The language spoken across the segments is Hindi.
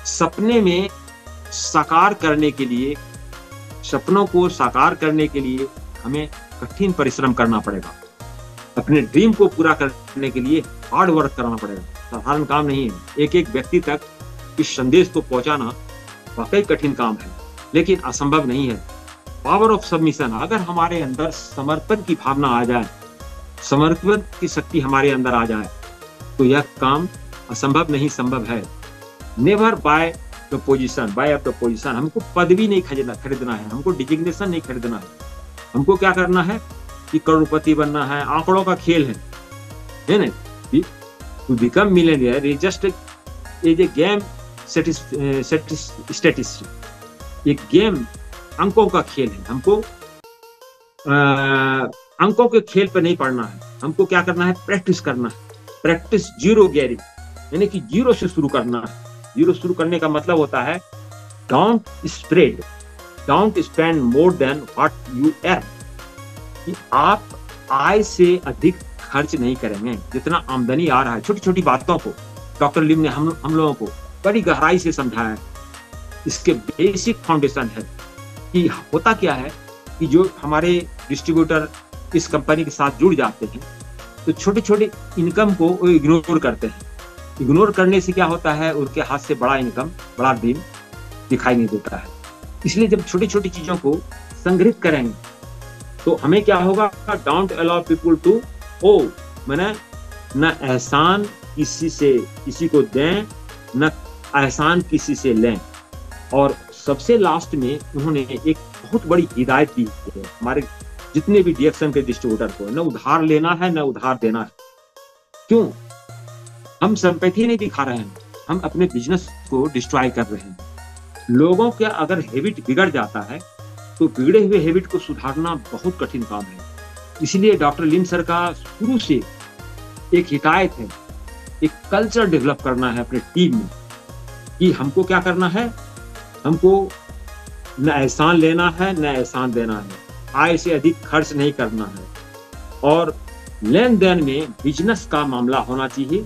सपने में साकार करने के लिए, सपनों को साकार करने के लिए हमें कठिन परिश्रम करना पड़ेगा। अपने ड्रीम को पूरा करने के लिए हार्ड वर्क करना पड़ेगा। साधारण काम नहीं है। एक एक व्यक्ति तक इस संदेश को पहुंचाना वाकई कठिन काम है, लेकिन असंभव नहीं है। पावर ऑफ सबमिशन, अगर हमारे अंदर समर्पण की भावना आ जाए, समर्पण की शक्ति हमारे अंदर आ जाए, तो यह काम असंभव नहीं, संभव है। Never buy the position, buy off the position. हमको पदवी नहीं खरीदना है, हमको डिजिग्नेशन नहीं खरीदना है। हमको क्या करना है कि करोड़पति बनना है, आंकड़ों का खेल है ना। To become millionaire is just is a game statistics. एक गेम, अंकों का खेल है। हमको अंकों के खेल पर नहीं पढ़ना है। हमको क्या करना है, प्रैक्टिस करना है। प्रैक्टिस जीरो गेयरिंग, यानी कि जीरो से शुरू करना है। जीरो शुरू करने का मतलब होता है don't spread, don't spend more than what you earn. कि आप आय से अधिक खर्च नहीं करेंगे जितना आमदनी आ रहा है। छोटी छोटी बातों को डॉक्टर लिम ने हम लोगों को बड़ी गहराई से समझाया है। इसके बेसिक फाउंडेशन है कि होता क्या है कि जो हमारे डिस्ट्रीब्यूटर इस कंपनी के साथ जुड़ जाते हैं, तो छोटे छोटे इनकम को वो इग्नोर करते हैं। इग्नोर करने से क्या होता है, उनके हाथ से बड़ा इनकम, बड़ा ड्रीम दिखाई नहीं देता है। इसलिए जब छोटी छोटी चीजों को संग्रहित करेंगे तो हमें क्या होगा, don't allow people to oh, मैंने न एहसान किसी को दें, न एहसान किसी से लें। और सबसे लास्ट में उन्होंने एक बहुत बड़ी हिदायत दी है हमारे जितने भी डीएक्सएम के डिस्ट्रीब्यूटर को, न उधार लेना है न उधार देना है। क्यों? हम सिंपैथी नहीं दिखा रहे हैं, हम अपने बिजनेस को डिस्ट्रॉय कर रहे हैं। लोगों का अगर हैबिट बिगड़ जाता है तो बिगड़े हुए हैबिट को सुधारना बहुत कठिन काम है। इसलिए डॉक्टर लिम सर का शुरू से एक हिदायत है, एक कल्चर डेवलप करना है अपने टीम में कि हमको क्या करना है, हमको न एहसान लेना है न एहसान देना है, आय से अधिक खर्च नहीं करना है, और लेन देन में बिजनेस का मामला होना चाहिए,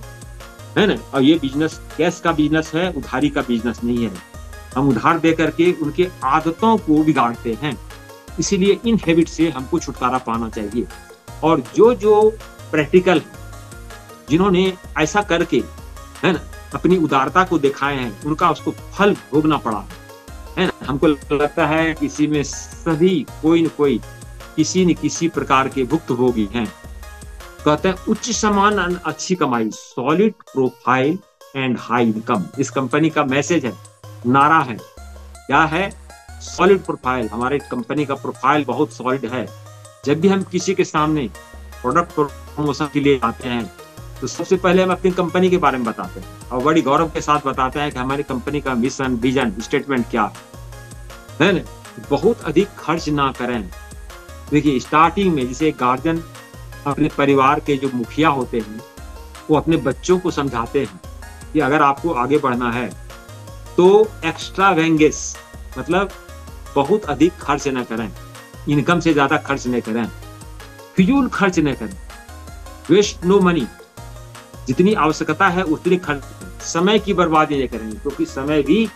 है ना। और ये बिजनेस कैश का बिजनेस है, उधारी का बिजनेस नहीं है। हम उधार दे करके उनके आदतों को बिगाड़ते हैं। इसीलिए इन हैबिट से हमको छुटकारा पाना चाहिए। और जो जो प्रैक्टिकल जिन्होंने ऐसा करके, है ना, अपनी उदारता को दिखाए हैं, उनका उसको फल भोगना पड़ा है ना। हमको लगता है किसी में सभी कोई न कोई किसी न किसी प्रकार के भुक्तभोगी हैं। कहते हैं उच्च सम्मान और अच्छी कमाई, solid profile and high income. इस कंपनी का मैसेज है, नारा है, क्या है, सॉलिड प्रोफाइल। हमारे कंपनी का प्रोफाइल बहुत सॉलिड है। जब भी हम किसी के सामने प्रोडक्ट प्रमोशन के लिए आते हैं तो सबसे पहले हम अपनी कंपनी के बारे में बताते हैं और बड़ी गौरव के साथ बताते हैं कि हमारी कंपनी का मिशन, विजन, स्टेटमेंट क्या है ना। बहुत अधिक खर्च ना करें। देखिए स्टार्टिंग में जैसे गार्जियन अपने परिवार के जो मुखिया होते हैं वो अपने बच्चों को समझाते हैं कि अगर आपको आगे बढ़ना है तो एक्स्ट्रा वेंगेस, मतलब बहुत अधिक खर्च न करें, इनकम से ज्यादा खर्च नहीं करें, फिजूल खर्च नहीं करें, वेस्ट नो मनी। जितनी आवश्यकता है उतनी खर्च करें। समय की बर्बादी नहीं करेंगे क्योंकि समय भी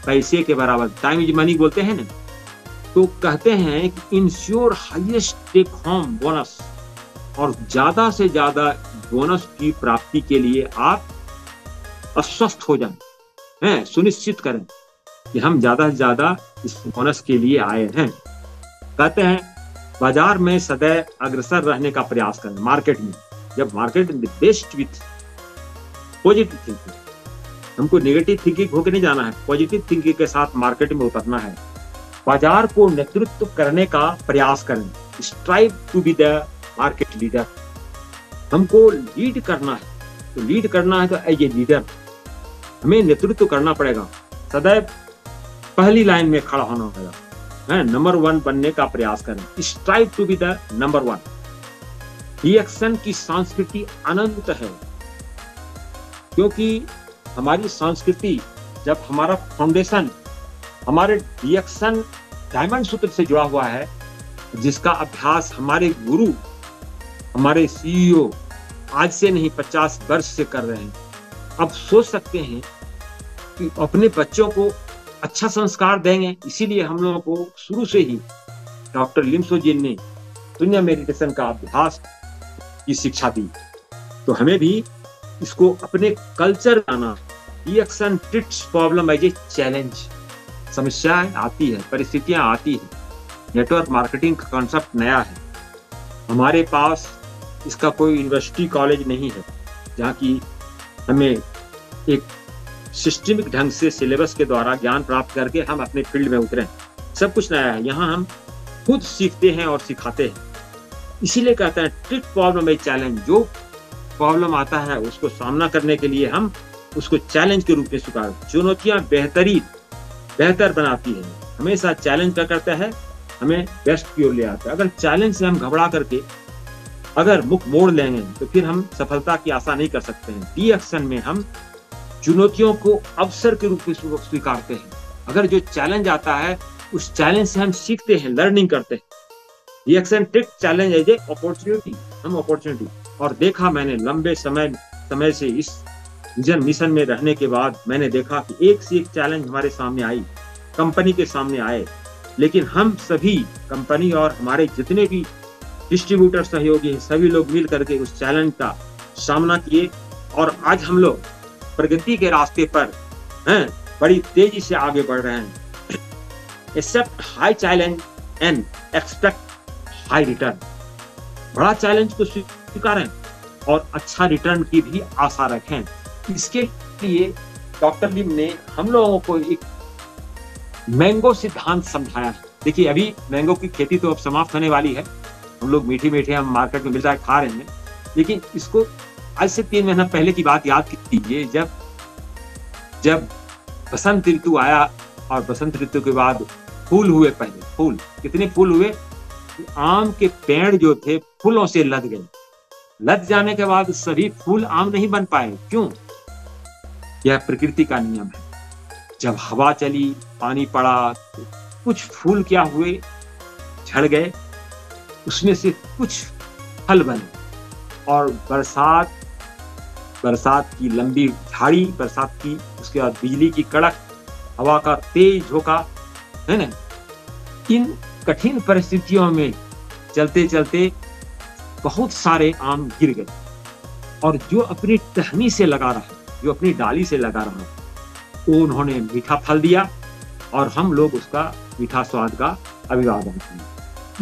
पैसे के बराबर, टाइम इज मनी बोलते हैं ना। तो कहते हैं कि ensure highest take home bonus, और ज्यादा से ज्यादा बोनस की प्राप्ति के लिए आप अस्वस्थ हो जाएं, हैं, सुनिश्चित करें कि हम ज्यादा से ज्यादा इस बोनस के लिए आए हैं। कहते हैं बाजार में सदैव अग्रसर रहने का प्रयास करें। मार्केट में जब market best with positive thinking, हमको नेगेटिव थिंकिंग होकर नहीं जाना है, पॉजिटिव थिंकिंग के साथ मार्केट में उतरना है। बाजार को नेतृत्व करने का प्रयास करें। Strive to be the market leader. हमको लीड करना है, तो लीड करना है तो एज ए लीडर हमें नेतृत्व करना पड़ेगा। सदैव पहली लाइन में खड़ा होना पड़ेगा, है, नंबर 1 बनने का प्रयास करें। Strive to be the number 1। DXN की संस्कृति अनंत है, क्योंकि हमारी संस्कृति, जब हमारा फाउंडेशन हमारे डीएक्सएन डायमंड सूत्र से जुड़ा हुआ है, जिसका अभ्यास हमारे गुरु, हमारे सीईओ आज से नहीं 50 वर्ष से कर रहे हैं। अब सोच सकते हैं कि अपने बच्चों को अच्छा संस्कार देंगे, इसीलिए हम लोगों को शुरू से ही डॉक्टर लिम सोजिन ने शून्य मेडिटेशन का अभ्यास की शिक्षा दी। तो हमें भी इसको अपने कल्चर आना, Daction treats problem as a challenge. समस्याएं आती है, परिस्थितियां आती है, नेटवर्क मार्केटिंग का कॉन्सेप्ट नया है, हमारे पास इसका कोई यूनिवर्सिटी कॉलेज नहीं है जहाँ की हमें एक सिस्टमिक ढंग से सिलेबस के द्वारा ज्ञान प्राप्त करके हम अपने फील्ड में उतरें। सब कुछ नया है, यहाँ हम खुद सीखते हैं और सिखाते हैं। इसीलिए कहते हैं ट्रीट प्रॉब्लम ए चैलेंज। जो प्रॉब्लम आता है उसको सामना करने के लिए हम उसको चैलेंज के रूप में स्वीकार। चुनौतियां बेहतर बनाती है, हमेशा चैलेंज क्या करता है, हमें बेस्ट की ओर ले आता है। अगर चैलेंज से हम घबरा करके अगर मुख मोड़ लेंगे तो फिर हम सफलता की आशा नहीं कर सकते हैं। डीएक्शन में हम चुनौतियों को अवसर के रूप में स्वीकारते हैं। अगर जो चैलेंज आता है उस चैलेंज से हम सीखते हैं, लर्निंग करते हैं। Daction take challenge as a opportunity, हम अपॉर्चुनिटी। और देखा मैंने लंबे समय से इस विजन मिशन में रहने के बाद मैंने देखा कि एक से एक चैलेंज हमारे सामने आई, कंपनी के सामने आए, लेकिन हम सभी कंपनी और हमारे जितने भी डिस्ट्रीब्यूटर सहयोगी हैं, सभी लोग मिल करके उस चैलेंज का सामना किए और आज हम लोग प्रगति के रास्ते पर हैं, बड़ी तेजी से आगे बढ़ रहे हैं। Accept high challenge and expect high return. बड़ा चैलेंज को स्वीकारें और अच्छा रिटर्न की भी आशा रखें। इसके लिए डॉक्टर लिम ने हम लोगों को एक मैंगो सिद्धांत समझाया है। देखिए अभी मैंगो की खेती तो अब समाप्त होने वाली है, हम लोग मीठे हम मार्केट में मिलता है खा रहे हैं, लेकिन इसको आज से 3 महीना पहले की बात याद कीजिए जब बसंत ऋतु आया और बसंत ऋतु के बाद फूल हुए। पहले फूल, कितने फूल हुए, आम के पेड़ जो थे फूलों से लद गए। लद जाने के बाद सभी फूल आम नहीं बन पाए। क्यों? यह प्रकृति का नियम है। जब हवा चली, पानी पड़ा, तो कुछ फूल क्या हुए, झड़ गए, उसमें से कुछ फल बने। और बरसात की लंबी झाड़ी, बरसात की, उसके बाद बिजली की कड़क, हवा का तेज झोंका, है ना, इन कठिन परिस्थितियों में चलते चलते बहुत सारे आम गिर गए। और जो अपनी टहनी से लगा रहा, जो अपनी डाली से लगा रहा, वो उन्होंने मीठा फल दिया और हम लोग उसका मीठा स्वाद का अभिवादन किया।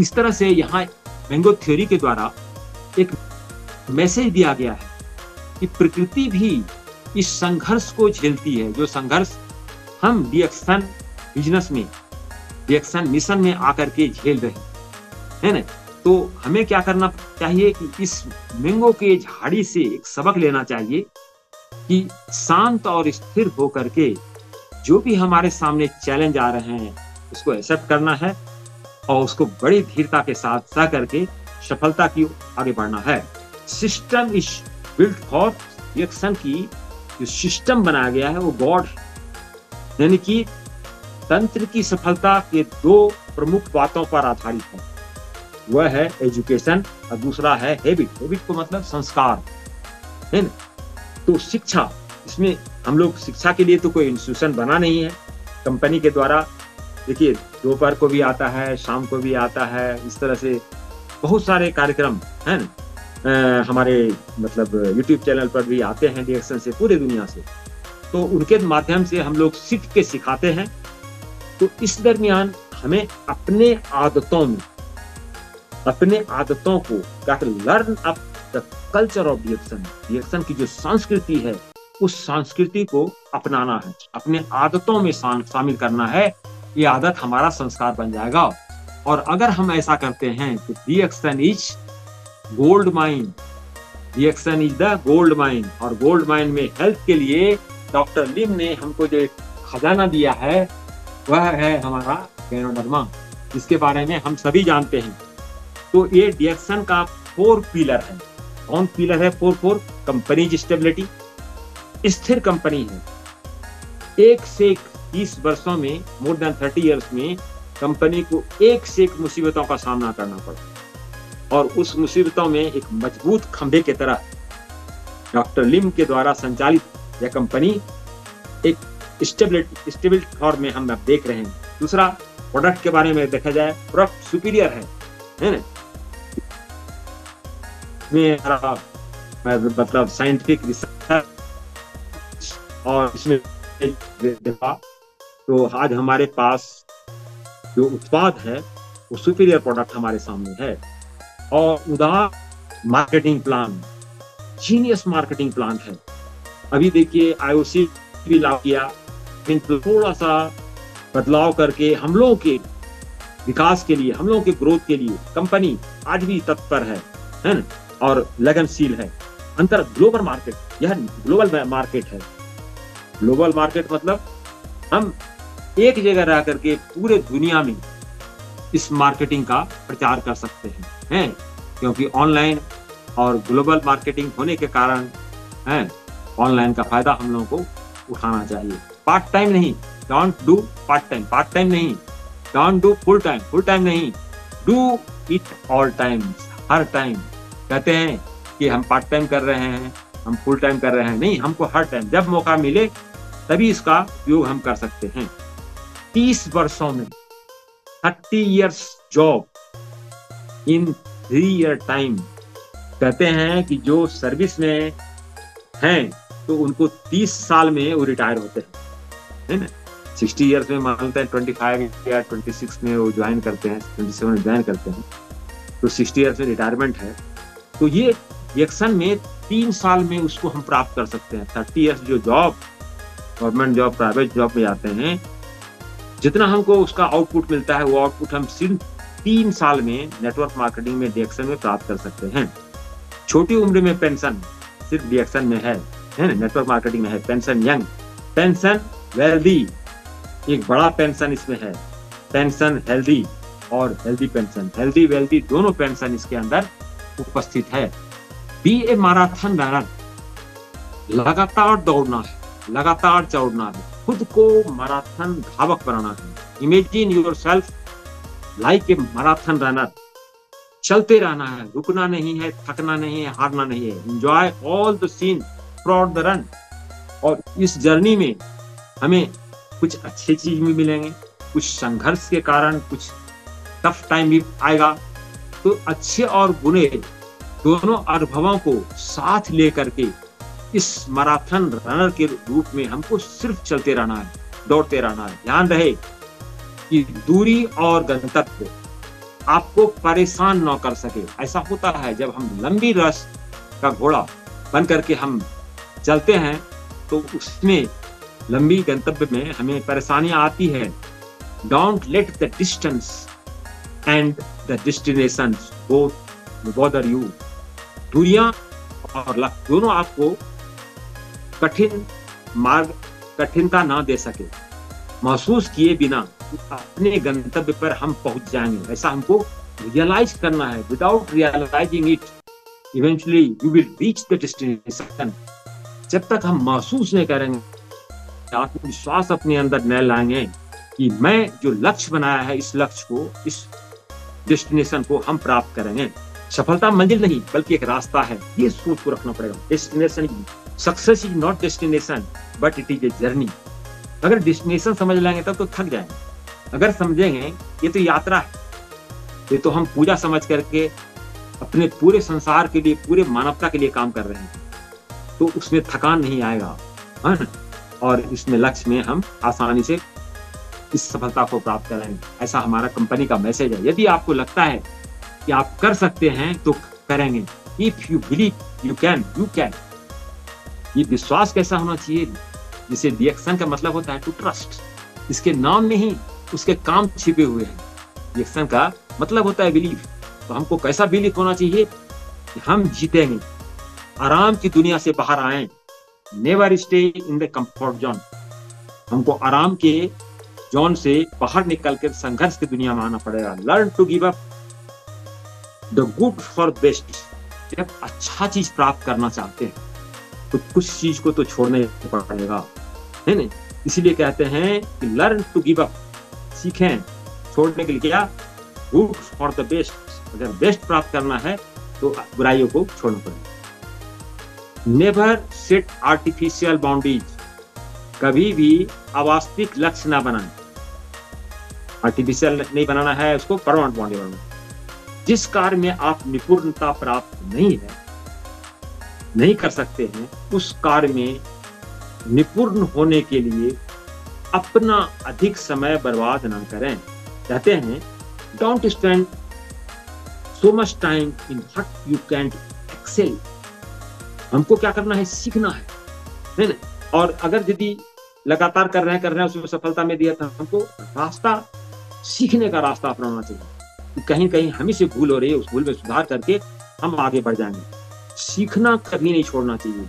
इस तरह से यहाँ मैंगो थ्योरी के द्वारा एक मैसेज दिया गया है कि प्रकृति भी इस संघर्ष को झेलती है, जो संघर्ष हम डीएक्शन बिजनेस में, डीएक्शन मिशन में आकर के झेल रहे हैं ना। तो हमें क्या करना चाहिए कि इस मैंगो के झाड़ी से एक सबक लेना चाहिए कि शांत और स्थिर होकर के जो भी हमारे सामने चैलेंज आ रहे हैं उसको एक्सेप्ट करना है और उसको बड़ी धीरता के साथ सह करके सफलता की आगे बढ़ना है। सिस्टम इज बिल्ट फॉर डीएक्शन की जो सिस्टम बनाया गया है वो गॉड है, यानी कि तंत्र की सफलता के 2 प्रमुख बातों पर आधारित है। वह है एजुकेशन और दूसरा है हैबिट। हैबिट को मतलब संस्कार, है ना। तो शिक्षा, इसमें हम लोग शिक्षा के लिए तो कोई इंस्टीट्यूशन बना नहीं है कंपनी के द्वारा। देखिए दोपहर को भी आता है, शाम को भी आता है, इस तरह से बहुत सारे कार्यक्रम हैं ना, हमारे मतलब यूट्यूब चैनल पर भी आते हैं डीएक्शन से पूरे दुनिया से। तो उनके माध्यम से हम लोग सीख के सिखाते हैं। तो इस दरमियान हमें अपने आदतों को learn up the culture of Daction. Daction की जो संस्कृति है उस संस्कृति को अपनाना है, अपने आदतों में शामिल करना है। ये आदत हमारा संस्कार बन जाएगा। और अगर हम ऐसा करते हैं तो Daction is gold mine, Daction is the gold mine. और गोल्ड माइन में हेल्थ के लिए डॉक्टर लिम ने हमको जो खजाना दिया है वह है हमारा गैनोडर्मा, जिसके बारे में हम सभी जानते हैं। तो ये डीएक्शन का 4 पिलर है। कौन पिलर है? 4 कंपनी स्टेबिलिटी, स्थिर कंपनी है। 1 से 30 वर्षों में, मोर देन 30 इयर्स में कंपनी को 1 से 1 मुसीबतों का सामना करना पड़ा और उस मुसीबतों में एक मजबूत खंभे की तरह डॉक्टर लिम के द्वारा संचालित यह कंपनी एक स्टेबल फॉर्म में हम अब देख रहे हैं। दूसरा, प्रोडक्ट के बारे में देखा जाए, प्रोडक्ट सुपीरियर है ना, मतलब साइंटिफिक रिसर्च और इसमें देखा तो आज हमारे पास जो उत्पाद है वो सुपीरियर प्रोडक्ट हमारे सामने है। और उदार marketing plan, genius marketing plan है। अभी देखिए IOC भी लागू किया, लेकिन थोड़ा सा बदलाव करके हम लोगों के विकास के लिए, हम लोगों के ग्रोथ के लिए कंपनी आज भी तत्पर है ना, और लगनशील है। अंतर ग्लोबल मार्केट, यह ग्लोबल मार्केट है। ग्लोबल मार्केट मतलब हम एक जगह रह करके पूरे दुनिया में इस मार्केटिंग का प्रचार कर सकते हैं, क्योंकि ऑनलाइन और ग्लोबल मार्केटिंग होने के कारण ऑनलाइन का फायदा हम लोगों को उठाना चाहिए। पार्ट टाइम नहीं, डोंट डू पार्ट टाइम नहीं, डोंट डू फुल टाइम नहीं, do it all times, her time. कहते हैं कि हम पार्ट टाइम कर रहे हैं, हम फुल टाइम कर रहे हैं, नहीं, हमको हर टाइम जब मौका मिले तभी इसका उपयोग हम कर सकते हैं। 30 वर्षों में 30 years job in 3 year time. कहते हैं कि जो सर्विस में हैं तो उनको 30 साल में वो रिटायर होते हैं, है ना। 60 years में मानते हैं 25 या 26 में वो ज्वाइन करते हैं, 27 में ज्वाइन करते हैं, तो 60 years में रिटायरमेंट है। तो ये एक्शन में 3 साल में उसको हम प्राप्त कर सकते हैं। 30 years जो job, government job, private job में जाते हैं, जितना हमको उसका आउटपुट मिलता है वो आउटपुट हम सिर्फ 3 साल में नेटवर्क मार्केटिंग में डीएक्शन में प्राप्त कर सकते हैं। छोटी उम्र में पेंशन सिर्फ डीएक्शन में है ना, नेटवर्क मार्केटिंग में है। पेंशन यंग, पेंशन वेल्दी, एक बड़ा पेंशन इसमें है। पेंशन हेल्दी और हेल्दी पेंशन, हेल्दी वेल्दी दोनों पेंशन इसके अंदर उपस्थित है। बी ए मैराथन रनर, लगातार दौड़ना है, लगातार चौड़ना है, खुद को मैराथन धावक बनाना है। Imagine yourself like a marathon runner, चलते रहना है, रुकना नहीं है, थकना नहीं है, हारना नहीं है। Enjoy all the scene throughout the run. और इस जर्नी में हमें कुछ अच्छी चीज भी मिलेंगे, कुछ संघर्ष के कारण कुछ टफ टाइम भी आएगा। तो अच्छे और बुरे दोनों अनुभवों को साथ लेकर के इस मैराथन रनर के रूप में हमको सिर्फ चलते रहना है, दौड़ते रहना है। ध्यान रहे कि दूरी और गंतव्य आपको परेशान न कर सके। ऐसा होता है जब हम लंबी रस का घोड़ा बन करके हम चलते हैं तो उसमें लंबी गंतव्य में हमें परेशानियां आती है। Don't let the distance and the destination both bother you. दूरियां और लक्ष्य दोनों आपको कठिनता ना दे सके। महसूस किए बिना अपने गंतव्य पर हम पहुंच जाएंगे, ऐसा हमको रियलाइज करना है। Without realising it eventually you will reach the destination. जब तक हम महसूस नहीं करेंगे, आत्मविश्वास अपने अंदर न लाएंगे कि मैं जो लक्ष्य बनाया है, इस लक्ष्य को, इस डेस्टिनेशन को हम प्राप्त करेंगे। सफलता मंजिल नहीं बल्कि एक रास्ता है, ये सोच को रखना पड़ेगा। Destination, success is not destination but it is a journey. अगर डेस्टिनेशन समझ लेंगे तब तो थक जाएंगे, अगर समझेंगे ये तो यात्रा है, ये तो हम पूजा समझ करके अपने पूरे संसार के लिए, पूरे मानवता के लिए काम कर रहे हैं, तो उसमें थकान नहीं आएगा, है ना। और इसमें लक्ष्य में हम आसानी से इस सफलता को प्राप्त करेंगे। ऐसा हमारा कंपनी का मैसेज है। यदि आपको लगता है कि आप कर सकते हैं तो करेंगे। If you believe you can, you can. ये विश्वास कैसा होना चाहिए, जिसे डीएक्शन का मतलब होता है टू ट्रस्ट। इसके नाम में ही उसके काम छिपे हुए हैं। डीएक्शन का मतलब होता है बिलीव। तो हमको कैसा बिलीव होना चाहिए कि हम जीतेंगे, आराम की दुनिया से बाहर आए। Never stay in the comfort zone. हमको आराम के जोन से बाहर निकल कर संघर्ष की दुनिया में आना पड़ेगा। Learn to give up the good for best. जब अच्छा चीज प्राप्त करना चाहते हैं तो कुछ चीज को तो छोड़ना पड़ेगा, है ना। इसीलिए कहते हैं कि लर्न टू गिव अप, सीखें छोड़ने के लिए क्या, गुड फॉर द बेस्ट। अगर बेस्ट प्राप्त करना है तो बुराइयों को छोड़ना पड़ेगा। Never set artificial boundaries. कभी भी अवास्तविक लक्ष्य ना बनाएं। आर्टिफिशियल नहीं बनाना है, उसको परमानेंट बॉडी बनाना है। जिस कार्य में आप निपुणता प्राप्त नहीं कर सकते हैं, उस कार्य में निपुण होने के लिए अपना अधिक समय बर्बाद ना करें। कहते हैं don't spend so much time in what you can't excel. हमको क्या करना है? सीखना है ना। और अगर यदि लगातार कर रहे हैं उसमें सफलता में दिया, था हमको रास्ता, सीखने का रास्ता अपनाना चाहिए। कहीं कहीं हमें से भूल हो रही है, उस भूल में सुधार करके हम आगे बढ़ जाएंगे। सीखना कभी नहीं छोड़ना चाहिए।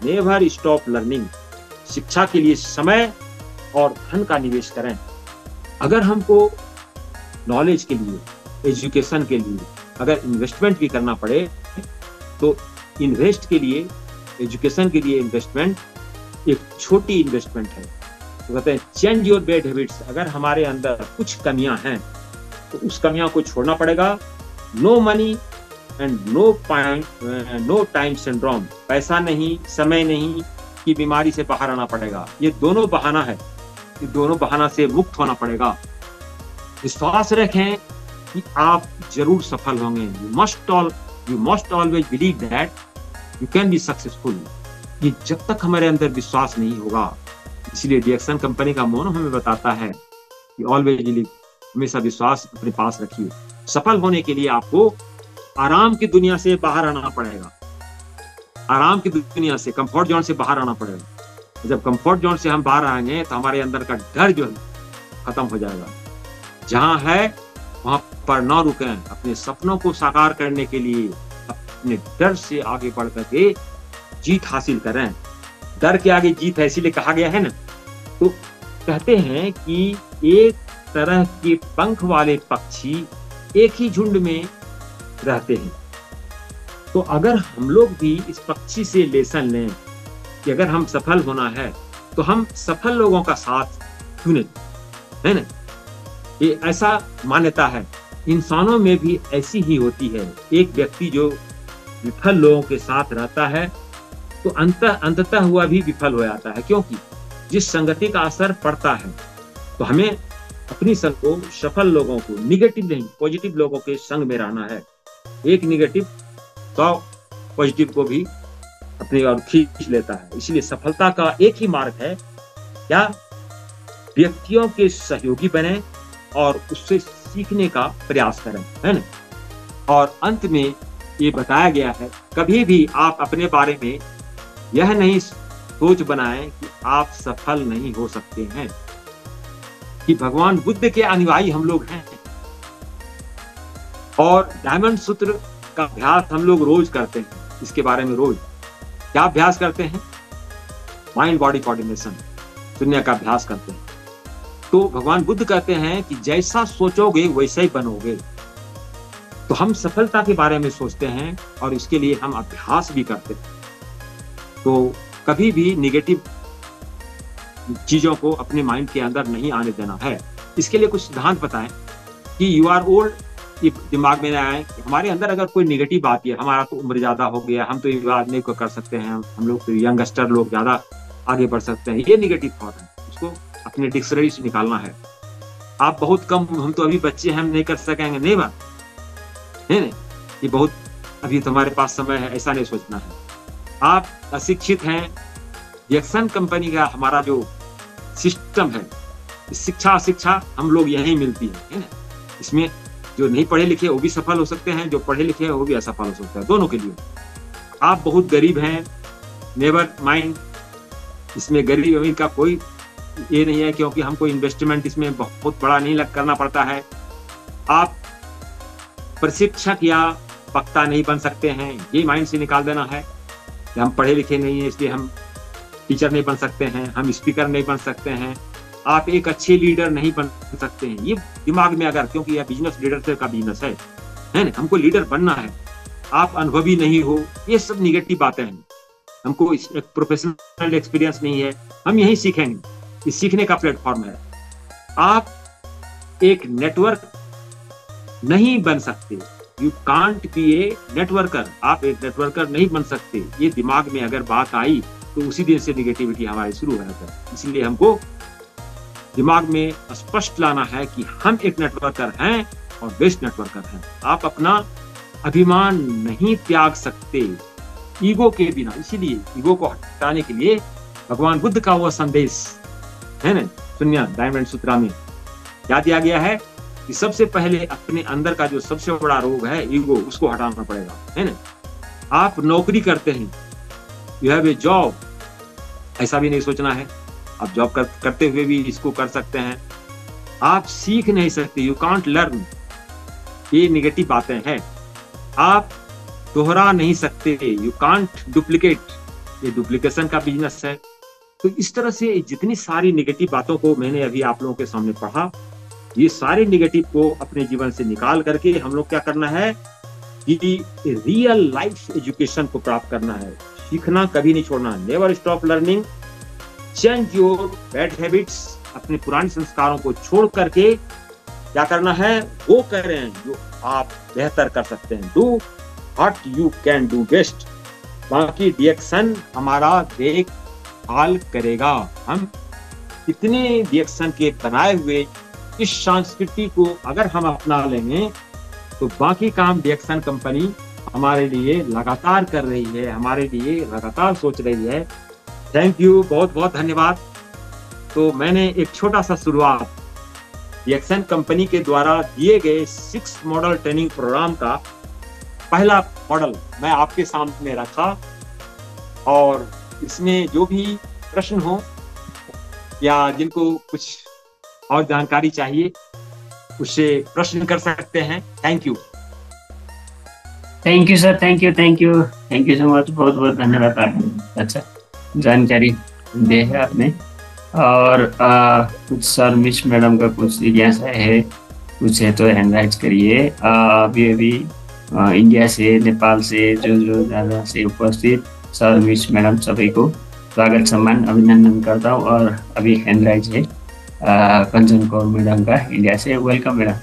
Never stop learning. शिक्षा के लिए समय और धन का निवेश करें। अगर हमको नॉलेज के लिए, एजुकेशन के लिए अगर इन्वेस्टमेंट भी करना पड़े, तो इन्वेस्ट के लिए, एजुकेशन के लिए इन्वेस्टमेंट एक छोटी इन्वेस्टमेंट है। तो कहते हैं चेंज योर बैड हैबिट्स। अगर हमारे अंदर कुछ कमियां हैं तो उस कमियां को छोड़ना पड़ेगा। No money and no time syndrome. पैसा नहीं, समय नहीं की बीमारी से बाहर आना पड़ेगा। ये दोनों बहाना है, ये दोनों बहाना से मुक्त होना पड़ेगा। विश्वास रखें कि आप जरूर सफल होंगे। You must always believe that you can be successful. ये जब तक हमारे अंदर विश्वास नहीं होगा, इसलिए रिएक्शन कंपनी का मोनो हमें बताता है कि ऑलवेज बिलीव, हमेशा विश्वास अपने पास रखिए। सफल होने के लिए आपको आराम की दुनिया से बाहर आना पड़ेगा। आराम की दुनिया से, कंफर्ट जोन से बाहर आना पड़ेगा। जब कंफर्ट जोन से हम बाहर आएंगे तो हमारे अंदर का डर जो है खत्म हो जाएगा। जहां है वहां पर न रुकें। अपने सपनों को साकार करने के लिए अपने डर से आगे बढ़ करके जीत हासिल करें। डर के आगे जीत है, इसीलिए कहा गया है ना। तो कहते हैं कि एक तरह के पंख वाले पक्षी एक ही झुंड में रहते हैं। तो अगर हम लोग भी इस पक्षी से लेसन लें कि अगर हम सफल होना है तो हम सफल लोगों का साथ चुने, है ना। ये ऐसा मान्यता है, इंसानों में भी ऐसी ही होती है। एक व्यक्ति जो विफल लोगों के साथ रहता है तो अंततः हुआ भी विफल हो जाता है, क्योंकि जिस संगति का असर पड़ता है। तो हमें अपनी संग को, सफल लोगों को, निगेटिव नहीं पॉजिटिव लोगों के संग में रहना है। एक निगेटिव 100 पॉजिटिव को भी अपनी ओर खींच लेता है। इसलिए सफलता का एक ही मार्ग है, क्या व्यक्तियों के सहयोगी बने और उससे सीखने का प्रयास करें, है ना। और अंत में ये बताया गया है, कभी भी आप अपने बारे में यह नहीं सोच बनाएं कि आप सफल नहीं हो सकते हैं, कि भगवान बुद्ध के अनुयायी हम लोग हैं और डायमंड सूत्र का अभ्यास हम लोग रोज करते हैं। इसके बारे में रोज क्या अभ्यास करते हैं? माइंड बॉडी कोऑर्डिनेशन, दुनिया का अभ्यास करते हैं। तो भगवान बुद्ध कहते हैं कि जैसा सोचोगे वैसा ही बनोगे। तो हम सफलता के बारे में सोचते हैं और इसके लिए हम अभ्यास भी करते हैं। तो कभी भी निगेटिव चीजों को अपने माइंड के अंदर नहीं आने देना है। इसके लिए कुछ सिद्धांत बताएं कि यू आर ओल्ड, ये दिमाग में आए कि हमारे अंदर अगर कोई निगेटिव बात है, हमारा तो उम्र ज्यादा हो गया, हम तो ये बात नहीं कर सकते हैं, हम लोग तो यंगस्टर लोग ज्यादा आगे बढ़ सकते हैं, ये निगेटिव थॉट है। उसको अपने डिक्शनरी से निकालना है। आप बहुत कम, हम तो अभी बच्चे हैं, हम नहीं कर सकेंगे, नहीं बात है ना, ये बहुत अभी तुम्हारे पास समय है, ऐसा नहीं सोचना है। आप अशिक्षित हैं। रिएक्शन कंपनी का हमारा जो सिस्टम है, शिक्षा अशिक्षा हम लोग यहीं मिलती है ना। इसमें जो नहीं पढ़े लिखे वो भी सफल हो सकते हैं, जो पढ़े लिखे हैं वो भी असफल हो सकते हैं, दोनों के लिए। आप बहुत गरीब हैं, नेवर माइंड, इसमें गरीब अमीर का कोई ये नहीं है, क्योंकि हमको इन्वेस्टमेंट इसमें बहुत बड़ा नहीं करना पड़ता है। आप प्रशिक्षक या वक्ता नहीं बन सकते हैं, ये माइंड से निकाल देना है कि हम पढ़े लिखे नहीं है इसलिए हम टीचर नहीं बन सकते हैं, हम स्पीकर नहीं बन सकते हैं, आप एक अच्छे लीडर नहीं बन सकते हैं। ये दिमाग में अगर, क्योंकि यह बिजनेस लीडर का बिजनेस है ना, हमको लीडर बनना है। आप अनुभवी नहीं हो, ये सब निगेटिव बातें हैं। हमको एक प्रोफेशनल एक्सपीरियंस नहीं है, हम यही सीखेंगे, ये सीखने का प्लेटफॉर्म है। आप एक नेटवर्क नहीं बन सकते, you can't be A networker, आप एक नेटवर्कर नहीं बन सकते। ये दिमाग में अगर बात आई तो उसी दिन से निगेटिविटी हमारी शुरू हो जाता है। इसलिए हमको दिमाग में स्पष्ट लाना है कि हम एक नेटवर्कर हैं और बेस्ट नेटवर्कर हैं। आप अपना अभिमान नहीं त्याग सकते ईगो के बिना। इसीलिए ईगो को हटाने के लिए भगवान बुद्ध का वो संदेश है ना, सुनिए, डायमंड सूत्रा में क्या दिया गया है कि सबसे पहले अपने अंदर का जो सबसे बड़ा रोग है ईगो, उसको हटाना पड़ेगा, है ना। आप नौकरी करते हैं, यू हैव ए जॉब, ऐसा भी नहीं सोचना है आप जॉब करते हुए भी इसको कर सकते हैं। आप सीख नहीं सकते, यू कांट लर्न, ये निगेटिव बातें हैं। आप दोहरा नहीं सकते, यू कांट डुप्लीकेट, ये डुप्लीकेशन का बिजनेस है। तो इस तरह से जितनी सारी निगेटिव बातों को मैंने अभी आप लोगों के सामने पढ़ा, ये सारे निगेटिव को अपने जीवन से निकाल करके हम लोग क्या करना है कि रियल लाइफ एजुकेशन को प्राप्त करना है। सीखना कभी नहीं छोड़ना, never stop learning, change your bad habits, अपने पुराने संस्कारों को छोड़ करके क्या करना है वो करें जो आप बेहतर कर सकते हैं। Do what you can do best, बाकी रिएक्शन हमारा देखभाल करेगा। हम इतने रिएक्शन के बनाए हुए इस संस्कृति को अगर हम अपना लेंगे तो बाकी काम रिएक्शन कंपनी हमारे लिए लगातार कर रही है, हमारे लिए लगातार सोच रही है। थैंक यू, बहुत बहुत धन्यवाद। तो मैंने एक छोटा सा शुरुआत रिएक्शन कंपनी के द्वारा दिए गए 6 मॉडल ट्रेनिंग प्रोग्राम का पहला मॉडल मैं आपके सामने रखा, और इसमें जो भी प्रश्न हो या जिनको कुछ और जानकारी चाहिए उससे प्रश्न कर सकते हैं। Thank you. Thank you sir, thank you so much, बहुत बहुत धन्यवाद। आप अच्छा जानकारी दी है आपने। और कुछ सर मिस मैडम का कुछ जिज्ञासा है, कुछ है तो हैंड राइज करिए। अभी इंडिया से, नेपाल से जो ज़्यादा से उपस्थित सर मिस मैडम सभी को स्वागत सम्मान अभिनंदन करता हूँ। और अभी हैंड राइज है कंचन कौर मैडम का इंडिया से, welcome madam.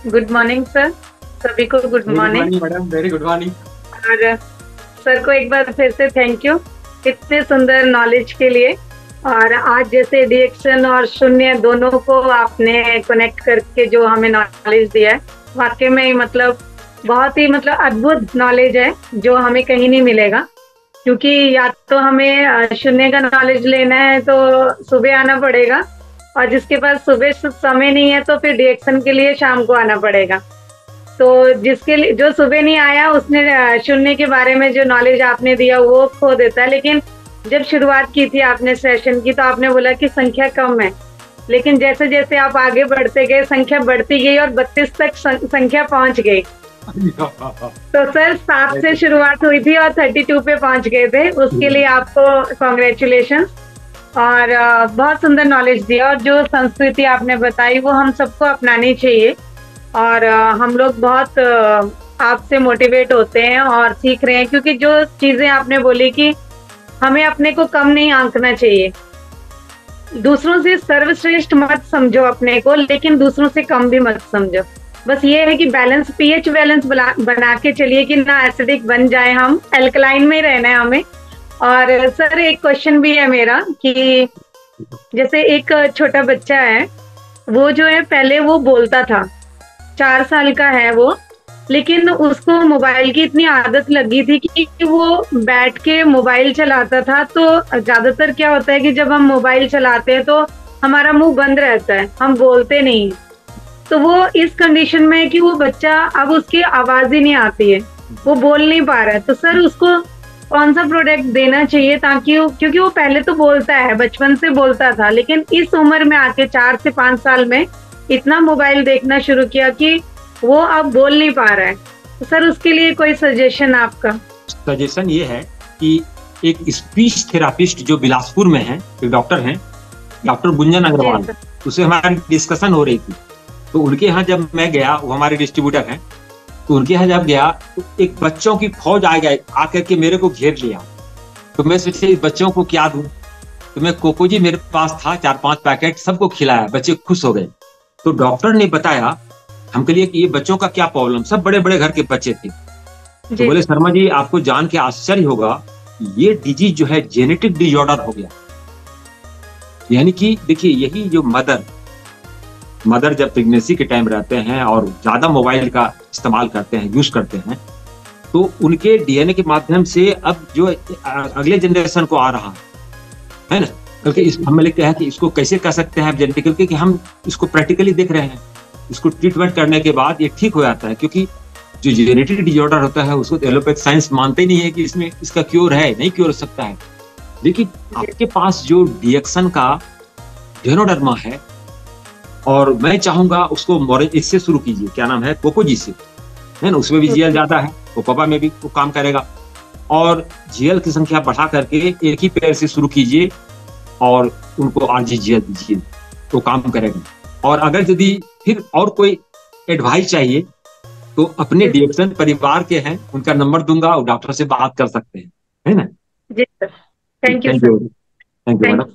Good morning sir, सभी को good morning madam, very good morning. और सर को एक बार फिर से थैंक यू इतने सुंदर नॉलेज के लिए। और आज जैसे रिएक्शन और शून्य दोनों को आपने कनेक्ट करके जो हमें नॉलेज दिया है, वाकई में मतलब बहुत ही अद्भुत नॉलेज है जो हमें कहीं नहीं मिलेगा। क्योंकि या तो हमें शून्य का नॉलेज लेना है तो सुबह आना पड़ेगा, और जिसके पास सुबह समय नहीं है तो फिर रिएक्शन के लिए शाम को आना पड़ेगा। तो जिसके लिए जो सुबह नहीं आया उसने शून्य के बारे में जो नॉलेज आपने दिया वो खो देता है। लेकिन जब शुरुआत की थी आपने सेशन की तो आपने बोला कि संख्या कम है, लेकिन जैसे जैसे आप आगे बढ़ते गए संख्या बढ़ती गई और 32 तक संख्या पहुंच गई। तो सर 7 से शुरुआत हुई थी और 32 पे पहुंच गए थे, उसके लिए आपको कॉन्ग्रेचुलेशन। और बहुत सुंदर नॉलेज दिया, और जो संस्कृति आपने बताई वो हम सबको अपनानी चाहिए। और हम लोग बहुत आपसे मोटिवेट होते हैं और सीख रहे हैं, क्योंकि जो चीजें आपने बोली कि हमें अपने को कम नहीं आंकना चाहिए, दूसरों से सर्वश्रेष्ठ मत समझो अपने को, लेकिन दूसरों से कम भी मत समझो। बस ये है कि बैलेंस, पीएच बैलेंस बना के चलिए कि ना एसिडिक बन जाए, हम एल्कलाइन में रहना है हमें। और सर एक क्वेश्चन भी है मेरा कि जैसे एक छोटा बच्चा है, वो जो है पहले वो बोलता था, 4 साल का है वो, लेकिन उसको मोबाइल की इतनी आदत लगी थी कि वो बैठ के मोबाइल चलाता था। तो ज्यादातर क्या होता है कि जब हम मोबाइल चलाते हैं तो हमारा मुंह बंद रहता है, हम बोलते नहीं। तो वो इस कंडीशन में है कि वो बच्चा अब उसकी आवाज ही नहीं आती है, वो बोल नहीं पा रहा है। तो सर उसको कौन सा प्रोडक्ट देना चाहिए ताकि क्योंकि वो पहले तो बोलता है, बचपन से बोलता था, लेकिन इस उम्र में आके 4 से 5 साल में इतना मोबाइल देखना शुरू किया कि वो अब बोल नहीं पा रहा है। तो सर उसके लिए कोई सजेशन आपका? सजेशन ये है कि एक स्पीच थेरापिस्ट जो बिलासपुर में है, एक डॉक्टर हैं, डॉक्टर गुंजन अग्रवाल, उससे हमारी डिस्कशन हो रही थी। तो उनके यहाँ जब मैं गया, वो हमारे डिस्ट्रीब्यूटर हैं, तो उनके यहाँ जब गया तो एक बच्चों की फौज आ गई, आकर के मेरे को घेर लिया। तो मैं सोचे इस बच्चों को क्या दूं, तो मैं कोकोजी मेरे पास था 4-5 पैकेट, सबको खिलाया, बच्चे खुश हो गए। तो डॉक्टर ने बताया हम कहिए कि ये बच्चों का क्या प्रॉब्लम, सब बड़े बड़े घर के बच्चे थे। तो जी बोले शर्मा जी आपको जान के आश्चर्य होगा, ये डिजीज जो है जेनेटिक डिसऑर्डर हो गया। यानी कि देखिए यही जो मदर जब प्रेगनेंसी के टाइम रहते हैं और ज्यादा मोबाइल का इस्तेमाल करते हैं, यूज करते हैं, तो उनके डीएनए के माध्यम से अब जो अगले जनरेशन को आ रहा है ना, क्योंकि हम लिखते हैं कि इसको कैसे कर सकते हैं जेनेटिकली, कि हम इसको प्रैक्टिकली देख रहे हैं। इसको ट्रीटमेंट करने के बाद ये ठीक हो जाता है, क्योंकि जो जेनेटिक डिसऑर्डर होता है उसको एलोपैथ साइंस मानते ही नहीं है कि इसमें इसका क्योर है, नहीं क्योर हो सकता है। लेकिन आपके पास जो डीएक्सन का जेनोडर्मा है, और मैं चाहूंगा उसको इससे शुरू कीजिए, क्या नाम है, कोकोजी से, है ना, उसमें भी जीएल ज्यादा है, कोकोपा में भी वो काम करेगा। और जीएल की संख्या बढ़ा करके एक ही पेड़ से शुरू कीजिए और उनको आरजीजीएल दीजिए, तो काम करेगा। और अगर यदि फिर और कोई एडवाइस चाहिए तो अपने डीएक्सन परिवार के हैं, उनका नंबर दूंगा, और डॉक्टर से बात कर सकते हैं, है ना। जी sir, thank you thank sir. You, thank you madam.